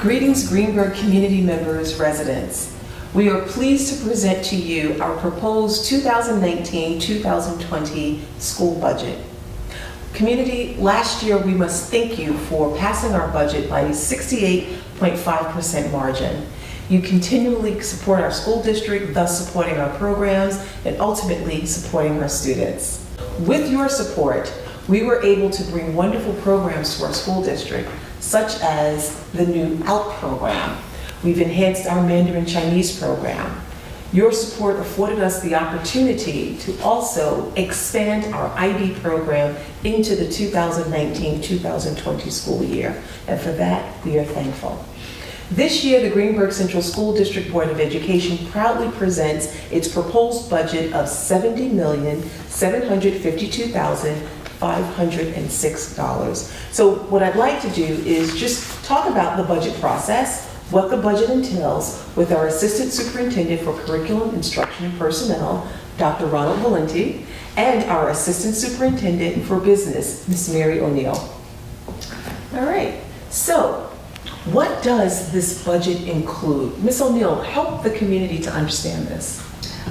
Greetings, Greenburgh community members, residents. We are pleased to present to you our proposed 2019-2020 school budget. Community, last year we must thank you for passing our budget by a 68.5% margin. You continually support our school district, thus supporting our programs and ultimately supporting our students. With your support, we were able to bring wonderful programs to our school district, such as the new ALP program. We've enhanced our Mandarin Chinese program. Your support afforded us the opportunity to also expand our IB program into the 2019-2020 school year, and for that, we are thankful. This year, the Greenburgh Central School District Board of Education proudly presents its proposed budget of $70,752,506. So what I'd like to do is just talk about the budget process, what the budget entails, with our Assistant Superintendent for Curriculum, Instruction, and Personnel, Dr. Ronald Valenti, and our Assistant Superintendent for Business, Ms. Mary O'Neill. All right, so what does this budget include? Ms. O'Neill, help the community to understand this.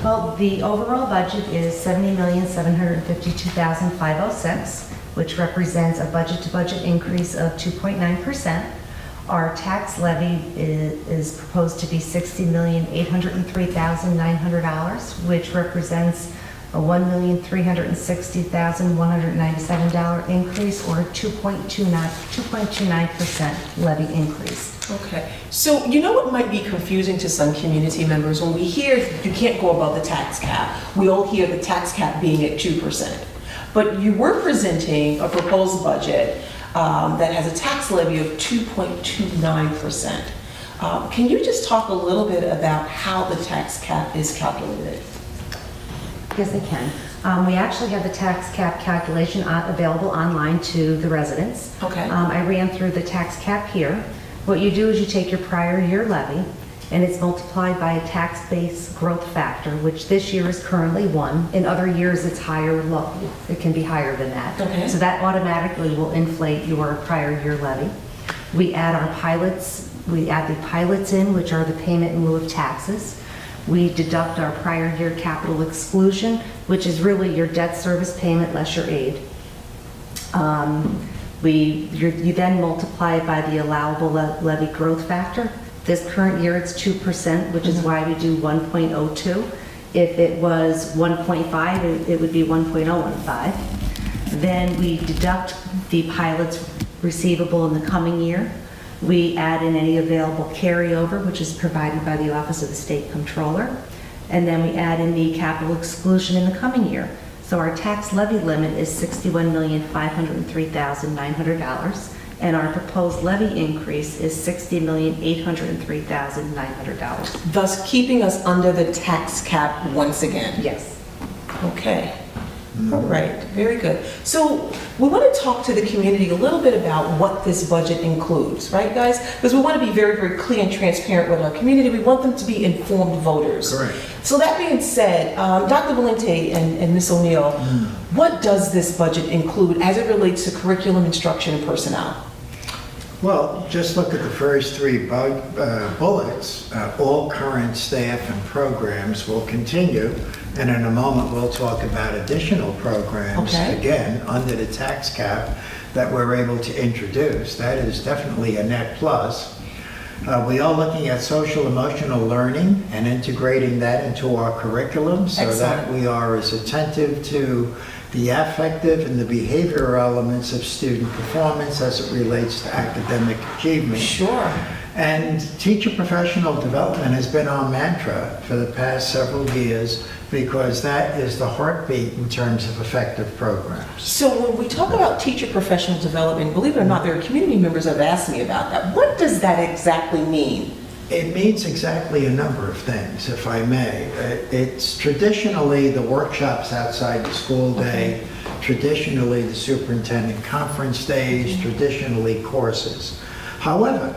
Well, the overall budget is $70,752,506, which represents a budget-to-budget increase of 2.9%. Our tax levy is proposed to be $60,803,900, which represents a $1,360,197 increase, or a 2.29% levy increase. Okay, so you know what might be confusing to some community members? When we hear you can't go above the tax cap, we all hear the tax cap being at 2%. But you were presenting a proposed budget that has a tax levy of 2.29%. Can you just talk a little bit about how the tax cap is calculated? Yes, I can. We actually have the tax cap calculation available online to the residents. Okay. I ran through the tax cap here. What you do is you take your prior year levy, and it's multiplied by a tax-based growth factor, which this year is currently 1. In other years, it's higher or low. It can be higher than that. Okay. So that automatically will inflate your prior year levy. We add our pilots. We add the pilots in, which are the payment in lieu of taxes. We deduct our prior year capital exclusion, which is really your debt service payment less your aid. You then multiply it by the allowable levy growth factor. This current year it's 2%, which is why we do 1.02. If it was 1.5, it would be 1.015. Then we deduct the pilot's receivable in the coming year. We add in any available carryover, which is provided by the Office of the State Comptroller. And then we add in the capital exclusion in the coming year. So our tax levy limit is $61,503,900, and our proposed levy increase is $60,803,900. Thus keeping us under the tax cap once again. Yes. Okay. All right, very good. So we want to talk to the community a little bit about what this budget includes, right, guys? Because we want to be very, very clear and transparent with our community. We want them to be informed voters. Correct. So that being said, Dr. Valenti and Ms. O'Neill, what does this budget include as it relates to curriculum, instruction, and personnel? Well, just look at the first 3 bullets. All current staff and programs will continue, and in a moment we'll talk about additional programs, again, under the tax cap that we're able to introduce. That is definitely a net plus. We are looking at social emotional learning and integrating that into our curriculum so that we are as attentive to the affective and the behavioral elements of student performance as it relates to academic achievement. Sure. And teacher professional development has been our mantra for the past several years because that is the heartbeat in terms of effective programs. So when we talk about teacher professional development, believe it or not, there are community members that have asked me about that. What does that exactly mean? It means exactly a number of things, if I may. It's traditionally the workshops outside the school day, traditionally the superintendent conference days, traditionally courses. However,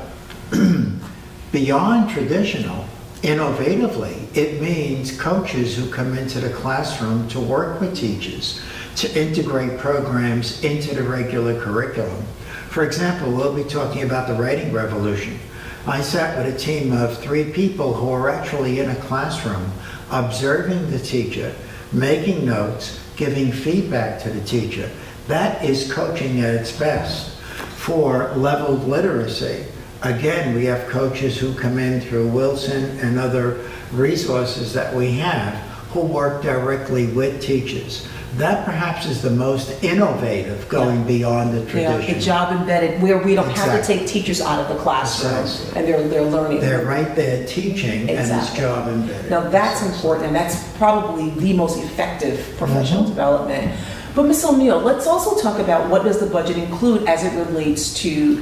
beyond traditional, innovatively, it means coaches who come into the classroom to work with teachers, to integrate programs into the regular curriculum. For example, we'll be talking about the writing revolution. I sat with a team of 3 people who are actually in a classroom, observing the teacher, making notes, giving feedback to the teacher. That is coaching at its best. For leveled literacy, again, we have coaches who come in through Wilson and other resources that we have who work directly with teachers. That perhaps is the most innovative, going beyond the Yeah, tradition. the job embedded, where we don't have to Exactly. take teachers out of the classroom, Precisely. and they're learning. They're right there teaching, and it's Exactly. job embedded. Now, that's important, and that's probably the most effective professional Mhm. development. But Ms. O'Neill, let's also talk about what does the budget include as it relates to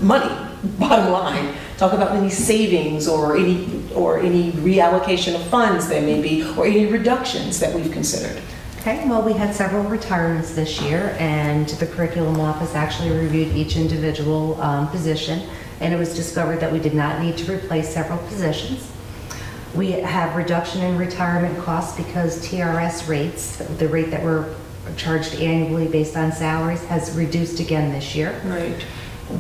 money, bottom line. Talk about any savings or any reallocation of funds there may be, or any reductions that we've considered. Okay, well, we had several retirements this year, and the curriculum office actually reviewed each individual position, and it was discovered that we did not need to replace several positions. We have reduction in retirement costs because TRS rates, the rate that we're charged annually based on salaries, has reduced again this year. Right.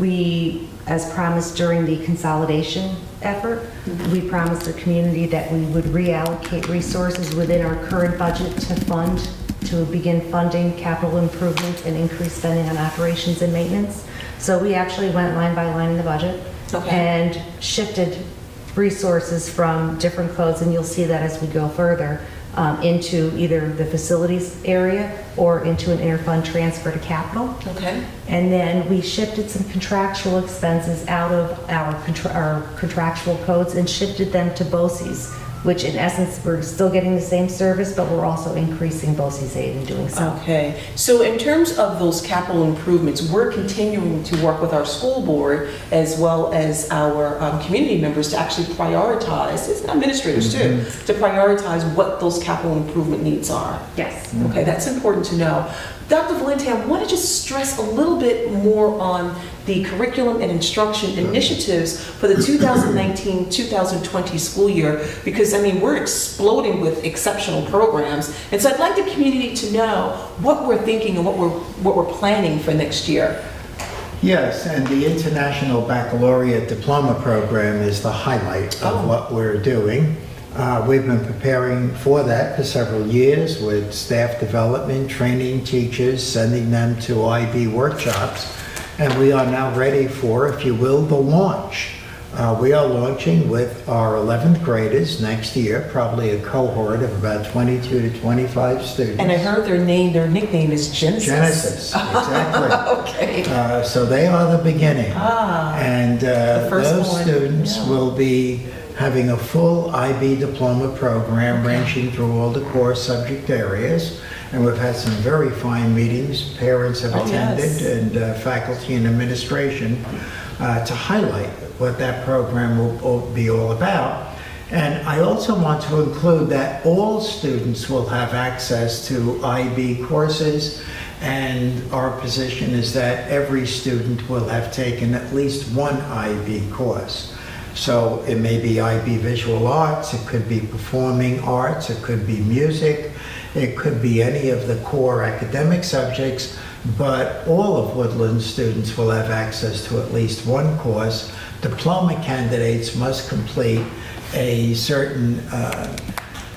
We, as promised during the consolidation effort, we promised the community that we would reallocate resources within our current budget to begin funding capital improvement and increase spending on operations and maintenance. So we actually went line by line in the budget Okay. and shifted resources from different codes, and you'll see that as we go further, into either the facilities area or into an interfund transfer to capital. Okay. And then we shifted some contractual expenses out of our contractual codes and shifted them to BOCES, which in essence, we're still getting the same service, but we're also increasing BOCES aid in doing so. Okay, so in terms of those capital improvements, we're continuing to work with our school board as well as our community members to actually prioritize, it's administrators too, to prioritize what those capital improvement needs are. Yes. Okay, that's important to know. Dr. Valente, I want to just stress a little bit more on the curriculum and instruction initiatives for the 2019-2020 school year, because, I mean, we're exploding with exceptional programs. And so I'd like the community to know what we're thinking and what we're planning for next year. Yes, and the International Baccalaureate Diploma Program is the highlight of what we're doing. We've been preparing for that for several years with staff development, training teachers, sending them to IB workshops, and we are now ready for, if you will, the launch. We are launching with our 11th graders next year, probably a cohort of about 22 to 25 students. And I heard their nickname is Genesis. Genesis, exactly. Okay. So they are the beginning. And the first those one, students yeah. will be having a full IB diploma program ranging through all the core subject areas. And we've had some very fine meetings, parents have attended, yes. and faculty and administration to highlight what that program will be all about. And I also want to include that all students will have access to IB courses, and our position is that every student will have taken at least one IB course. So it may be IB Visual Arts, it could be Performing Arts, it could be music, it could be any of the core academic subjects, but all of Woodland students will have access to at least one course. Diploma candidates must complete a certain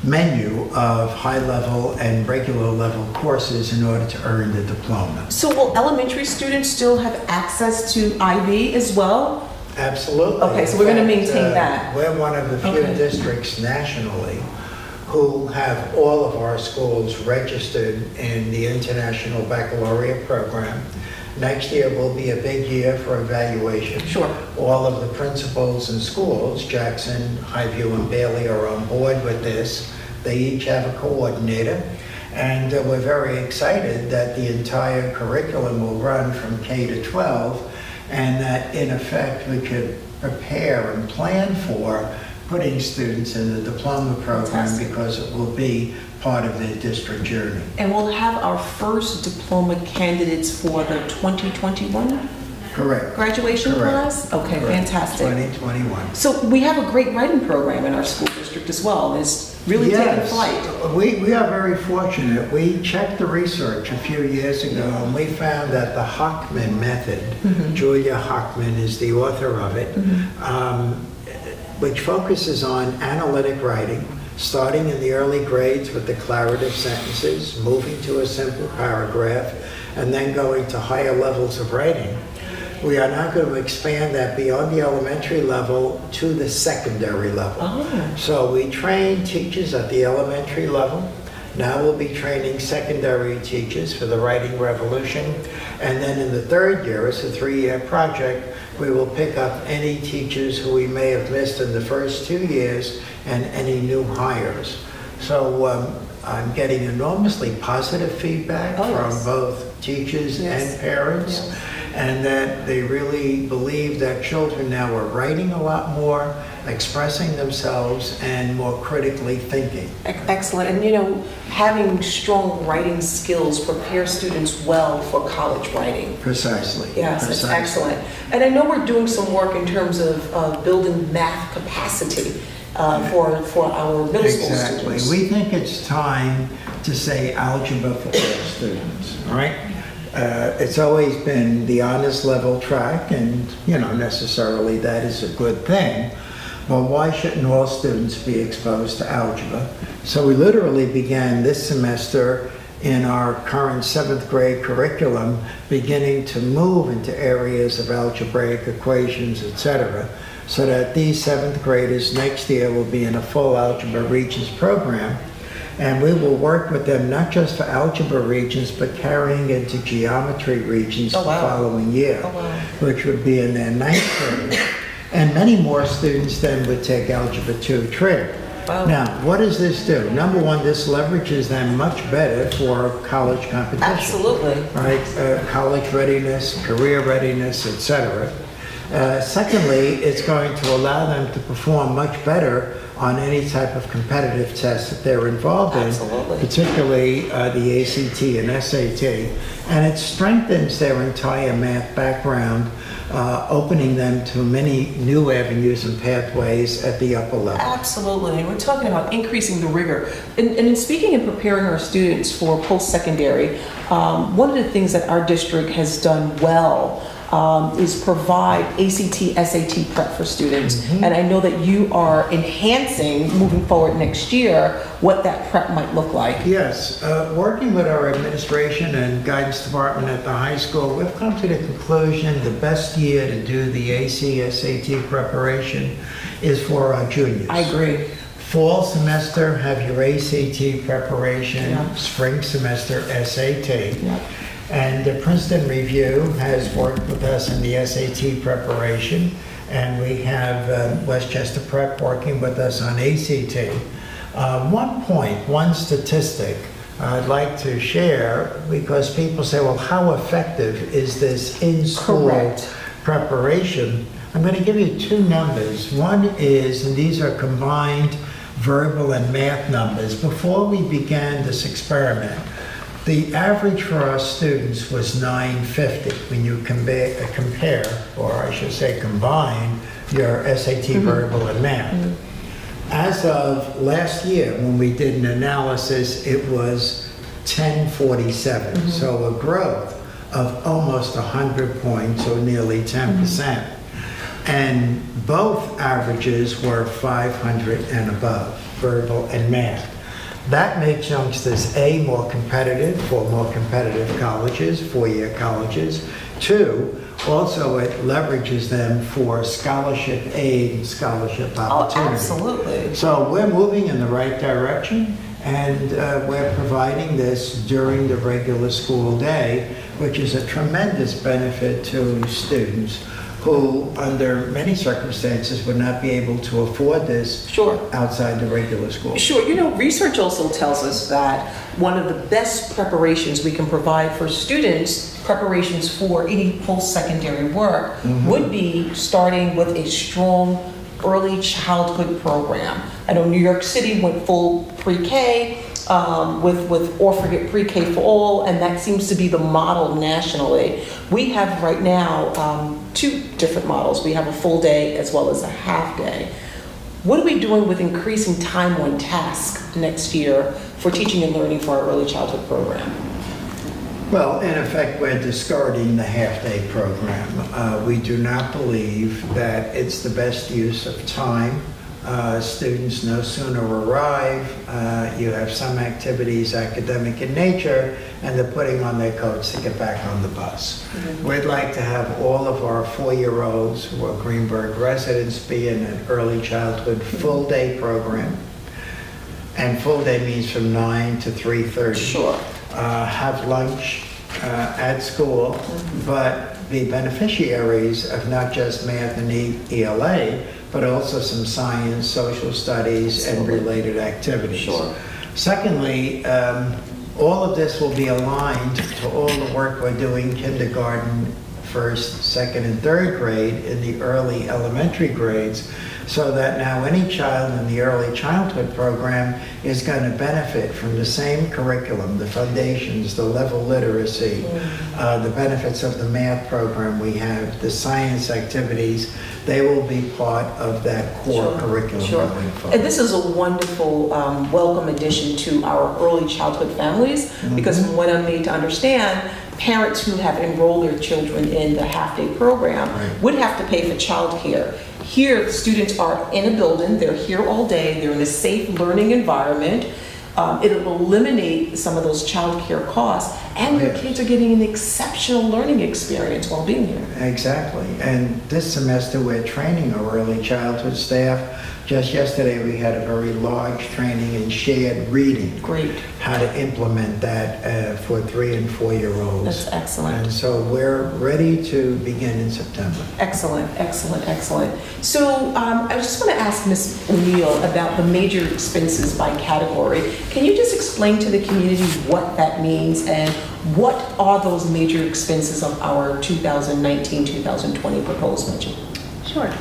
menu of high-level and regular-level courses in order to earn the diploma. So will elementary students still have access to IB as well? Absolutely. Okay, so we're going to maintain that. We're one of the few Okay. districts nationally who have all of our schools registered in the International Baccalaureate Program. Next year will be a big year for evaluation. Sure. All of the principals and schools, Jackson, Highview, and Bailey, are on board with this. They each have a coordinator. And we're very excited that the entire curriculum will run from K to 12, and that in effect we could prepare and plan for putting students in the diploma program Fantastic. because it will be part of their district journey. And we'll have our first diploma candidates for the 2021 Correct. graduation Correct. class? Okay, Correct. fantastic. 2021. So we have a great writing program in our school district as well. There's really taking Yes. flight. We are very fortunate. We checked the research a few years ago, and we found that the Hockman method, Julia Hockman is the author of it, which focuses on analytic writing, starting in the early grades with declarative sentences, moving to a simple paragraph, and then going to higher levels of writing. We are now going to expand that beyond the elementary level to the secondary level. Oh. So we train teachers at the elementary level. Now we'll be training secondary teachers for the writing revolution. And then in the third year, it's a 3-year project, we will pick up any teachers who we may have missed in the first 2 years and any new hires. So I'm getting enormously positive feedback from Yes. both teachers Yes. and parents. Yes. And that they really believe that children now are writing a lot more, expressing themselves, and more critically thinking. Excellent. And you know, having strong writing skills prepare students well for college writing. Precisely. Yes, it's Precisely. excellent. And I know we're doing some work in terms of building math capacity for our middle school Exactly. students. We think it's time to say algebra for all students, all right? It's always been the honors level track, and, you know, necessarily that is a good thing. But why shouldn't all students be exposed to algebra? So we literally began this semester in our current 7th grade curriculum, beginning to move into areas of algebraic equations, etc., so that these 7th graders next year will be in a full Algebra Regents program. And we will work with them not just for algebra regions, but carrying into geometry regions Oh, wow. the following year, Oh, wow. which would be in their 9th grade. And many more students then would take Algebra 2 trig. Wow. Now, what does this do? Number one, this leverages them much better for college competition. Absolutely. Right? College readiness, career readiness, etc. Secondly, it's going to allow them to perform much better on any type of competitive test that they're involved in, Absolutely. particularly the ACT and SAT. And it strengthens their entire math background, opening them to many new avenues and pathways at the upper level. Absolutely. And we're talking about increasing the rigor. And in speaking and preparing our students for post-secondary, one of the things that our district has done well is provide ACT, SAT prep for students. And I know that you are enhancing, moving forward next year, what that prep might look like. Yes, working with our administration and guidance department at the high school, we've come to the conclusion the best year to do the AC, SAT preparation is for our juniors. I agree. Fall semester, have your ACT preparation. Yeah. Spring semester, SAT. Yep. And the Princeton Review has worked with us in the SAT preparation, and we have Westchester Prep working with us on ACT. One statistic I'd like to share, because people say, well, how effective is this in-school Correct. preparation? I'm going to give you 2 numbers. One is, and these are combined verbal and math numbers. Before we began this experiment, the average for our students was 950 when you compare, or I should say combine, your SAT verbal and math. As of last year, when we did an analysis, it was 1047. So a growth of almost 100 points, or nearly 10%. And both averages were 500 and above, verbal and math. That makes youngsters, A, more competitive for more competitive colleges, 4-year colleges. 2, also it leverages them for scholarship aid and scholarship Oh, opportunity. absolutely. So we're moving in the right direction, and we're providing this during the regular school day, which is a tremendous benefit to students who, under many circumstances, would not be able to afford this Sure. outside the regular school. Sure. You know, research also tells us that one of the best preparations we can provide for students, preparations for any post-secondary work, would be starting with a strong early childhood program. I know New York City went full pre-K with Or Forget Pre-K for All, and that seems to be the model nationally. We have right now 2 different models. We have a full day as well as a half day. What are we doing with increasing time on task next year for teaching and learning for our early childhood program? Well, in effect, we're discarding the half-day program. We do not believe that it's the best use of time. Students no sooner arrive, you have some activities academic in nature, and they're putting on their coats to get back on the bus. We'd like to have all of our 4-year-olds who are Greenburgh residents be in an early childhood full-day program. And full day means from 9 to 3:30. Sure. Have lunch at school, but be beneficiaries of not just math and ELA, but also some science, social studies, and related activities. Sure. Secondly, all of this will be aligned to all the work we're doing kindergarten, first, second, and third grade in the early elementary grades, so that now any child in the early childhood program is going to benefit from the same curriculum, the foundations, the level literacy, the benefits of the math program we have, the science activities. They will be part of that core curriculum going forward. And this is a wonderful welcome addition to our early childhood families, because from what I'm made to understand, parents who have enrolled their children in the half-day program would have to pay for childcare. Here, students are in a building, they're here all day, they're in a safe learning environment. It'll eliminate some of those childcare costs, and your kids are getting an exceptional learning experience while being here. Exactly. And this semester, we're training our early childhood staff. Just yesterday, we had a very large training in shared reading. Great. How to implement that for 3 and 4-year-olds. That's excellent. And so we're ready to begin in September. Excellent, excellent, excellent. So I just want to ask Ms. O'Neill about the major expenses by category. Can you just explain to the community what that means and what are those major expenses of our 2019-2020 proposed budget? Sure.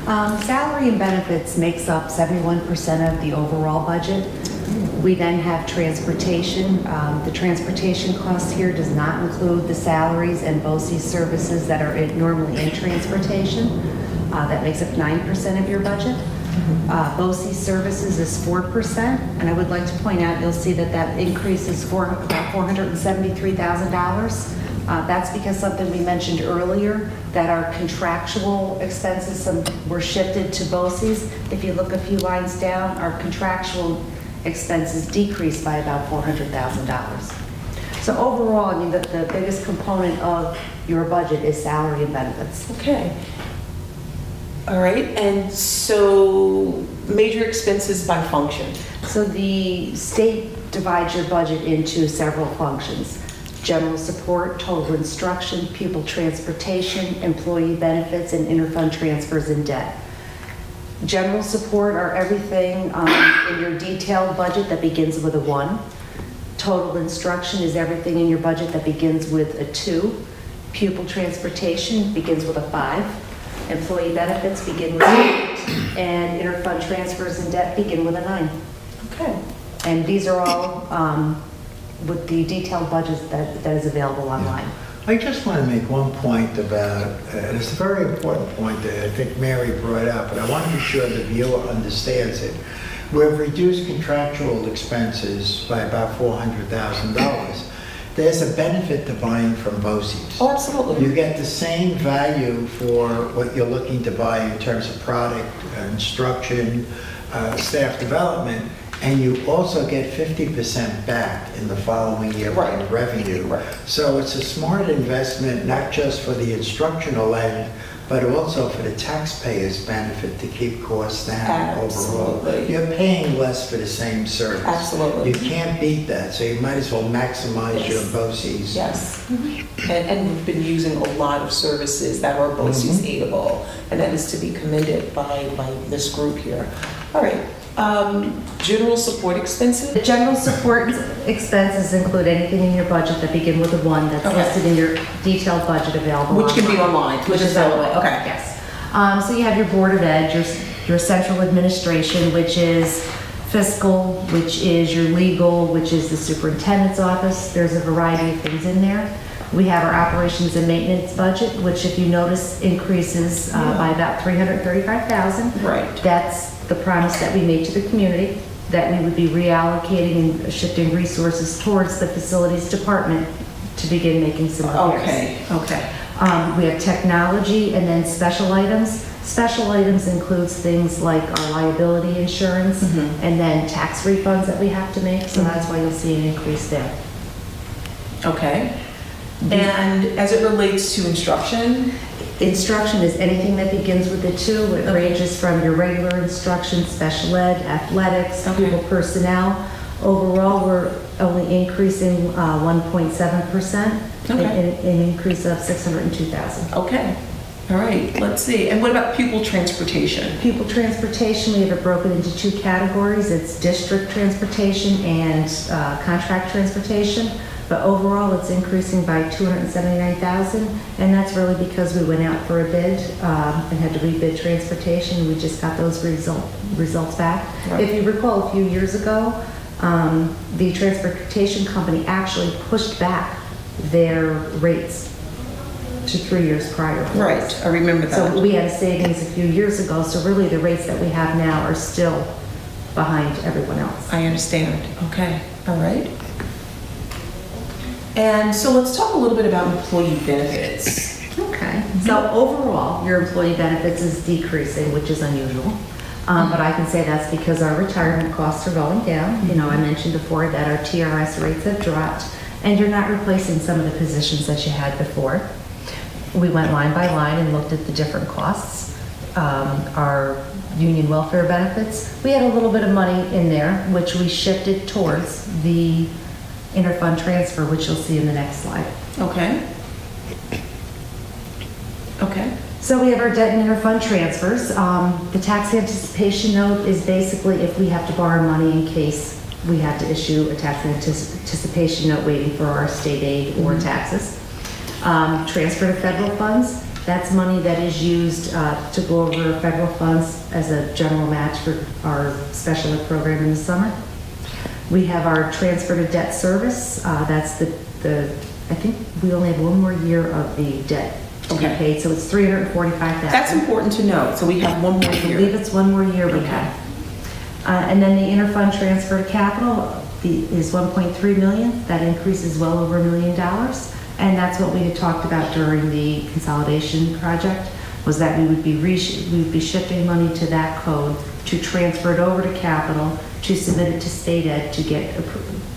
Salary and benefits makes up 71% of the overall budget. We then have transportation. The transportation cost here does not include the salaries and BOCES services that are normally in transportation. That makes up 9% of your budget. BOCES services is 4%, and I would like to point out, you'll see that that increase is about $473,000. That's because something we mentioned earlier, that our contractual expenses were shifted to BOCES. If you look a few lines down, our contractual expenses decreased by about $400,000. So overall, I mean, the biggest component of your budget is salary and benefits. Okay. All right, and so major expenses by function. So the state divides your budget into several functions: general support, total instruction, pupil transportation, employee benefits, and interfund transfers and debt. General support are everything in your detailed budget that begins with a 1. Total instruction is everything in your budget that begins with a 2. Pupil transportation begins with a 5. Employee benefits begin with 8. And interfund transfers and debt begin with a 9. Okay. And these are all with the detailed budget that is available online. I just want to make one point about, and it's a very important point that I think Mary brought up, but I want to be sure the viewer understands it. We've reduced contractual expenses by about $400,000. There's a benefit to buying from BOCES. Oh, absolutely. You get the same value for what you're looking to buy in terms of product, instruction, staff development, and you also get 50% back in the following year in revenue. Right. So it's a smart investment, not just for the instructional end, but also for the taxpayers' benefit to keep costs down overall. You're paying less for the same service. Absolutely. You can't beat that, so you might as well maximize your BOCES. Yes. And we've been using a lot of services that are BOCES aidable, and that is to be commended by this group here. All right. General support expenses? The general support expenses include anything in your budget that begin with a 1 that's listed in your detailed budget available Which can be online. Which is online. Okay. Yes. So you have your Board of Ed, your central administration, which is fiscal, which is your legal, which is the superintendent's office. There's a variety of things in there. We have our operations and maintenance budget, which if you notice increases by about $335,000. Right. That's the promise that we made to the community, that we would be reallocating and shifting resources towards the facilities department to begin making some repairs. Okay. We have technology and then special items. Special items includes things like our liability insurance and then tax refunds that we have to make, so that's why you'll see an increase there. Okay. And as it relates to instruction? Instruction is anything that begins with a 2. It ranges from your regular instruction, special ed, athletics, pupil personnel. Overall, we're only increasing 1.7%, an increase of $602,000. Okay. All right, let's see. And what about pupil transportation? Pupil transportation, we have it broken into 2 categories. It's district transportation and contract transportation. But overall, it's increasing by $279,000, and that's really because we went out for a bid and had to rebid transportation. We just got those results back. Right. If you recall, a few years ago, the transportation company actually pushed back their rates to 3 years prior. Right, I remember that. So we had a savings a few years ago, so really the rates that we have now are still behind everyone else. I understand. Okay, all right. And so let's talk a little bit about employee benefits. Okay. So overall, your employee benefits is decreasing, which is unusual. But I can say that's because our retirement costs are going down. You know, I mentioned before that our TRS rates have dropped, and you're not replacing some of the positions that you had before. We went line by line and looked at the different costs. Our union welfare benefits, we had a little bit of money in there, which we shifted towards the interfund transfer, which you'll see in the next slide. Okay. Okay. So we have our debt and interfund transfers. The tax anticipation note is basically if we have to borrow money in case we have to issue a tax anticipation note waiting for our state aid or taxes. Transfer to federal funds, that's money that is used to go over federal funds as a general match for our special ed program in the summer. We have our transfer to debt service. That's the I think we only have 1 more year of the debt to be paid, so it's $345,000. That's important to know. So we have 1 more I year. believe it's 1 more year we have. And then the interfund transfer to capital is $1.3 million. That increases well over $1 million. And that's what we had talked about during the consolidation project, was that we would be shifting money to that code to transfer it over to capital, to submit it to state ed to get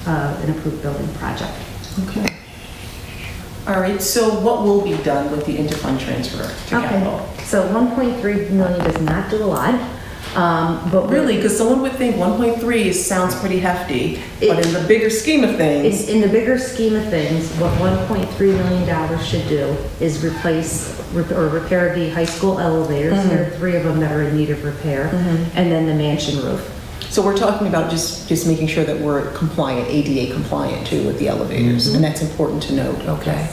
an approved building project. Okay. All right, so what will be done with the interfund transfer to capital? So 1.3 million does not do a lot. But Really, because someone would think 1.3 sounds pretty hefty, but in the bigger scheme of things. In the bigger scheme of things, what $1.3 million should do is replace or repair the high school elevators. There are 3 of them that are in need of repair, and then the mansion roof. So we're talking about just making sure that we're compliant, ADA compliant too with the elevators, and that's important to note, okay?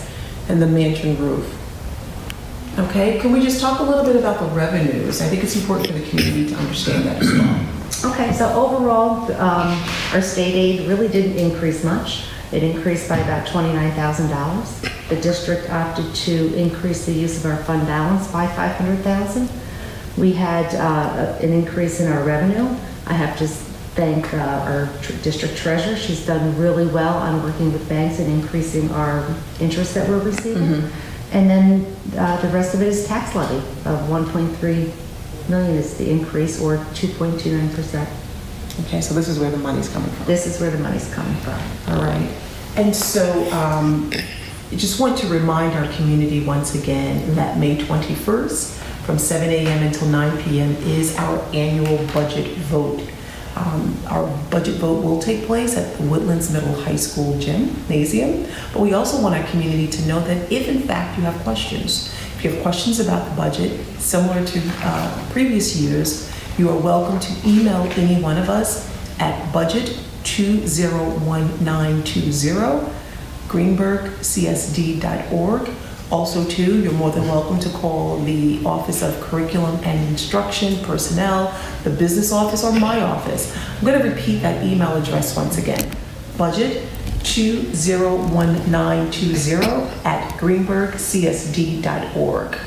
And the mansion roof. Okay, can we just talk a little bit about the revenues? I think it's important for the community to understand that as well. Okay, so overall, our state aid really didn't increase much. It increased by about $29,000. The district opted to increase the use of our fund balance by $500,000. We had an increase in our revenue. I have to thank our district treasurer. She's done really well on working with banks and increasing our interest that we're receiving. And then the rest of it is tax levy of 1.3 million is the increase, or 2.29%. Okay, so this is where the money's coming from. This is where the money's coming from. All right. And so I just want to remind our community once again that May 21st from 7 a.m. until 9 p.m. is our annual budget vote. Our budget vote will take place at the Woodlands Middle High School gymnasium, but we also want our community to know that if in fact you have questions, if you have questions about the budget, similar to previous years, you are welcome to email any one of us at budget201920 greenburghcsd.org. Also, too, you're more than welcome to call the Office of Curriculum and Instruction, Personnel, the business office, or my office. I'm going to repeat that email address once again. Budget201920 at greenburghcsd.org.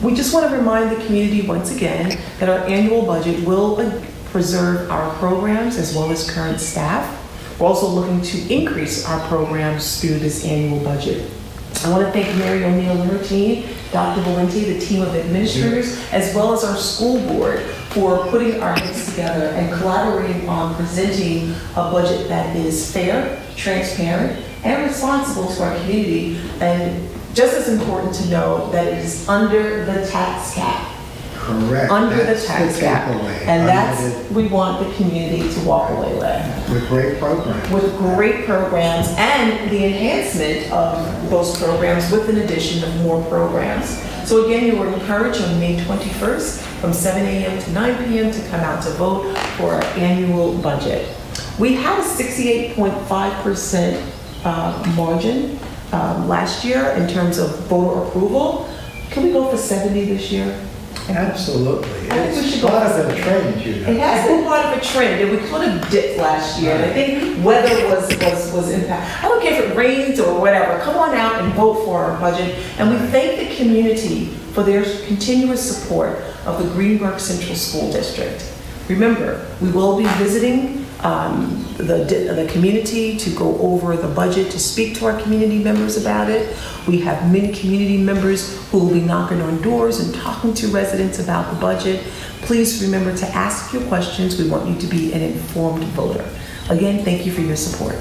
We just want to remind the community once again that our annual budget will preserve our programs as well as current staff. We're also looking to increase our programs through this annual budget. I want to thank Mary O'Neill and her team, Dr. Valenti, the team of administrators, as well as our school board for putting our heads together and collaborating on presenting a budget that is fair, transparent, and responsible to our community. And just as important to know that it is under the tax cap. Correct. Under the That's tax cap. takeaway. And Under that's, we want the community to walk away with. With great programs. With great programs and the enhancement of those programs with an addition of more programs. So again, you are encouraged on May 21st from 7 a.m. to 9 p.m. to come out to vote for our annual budget. We had a 68.5% margin last year in terms of voter approval. Can we go for 70 this year? Absolutely. I think we should It's go part for of a trend, you know. It has been part of a trend, and we could have dipped last year. And I think weather was impact. I don't care if it rains or whatever. Come on out and vote for our budget. And we thank the community for their continuous support of the Greenburgh Central School District. Remember, we will be visiting the community to go over the budget, to speak to our community members about it. We have many community members who will be knocking on doors and talking to residents about the budget. Please remember to ask your questions. We want you to be an informed voter. Again, thank you for your support.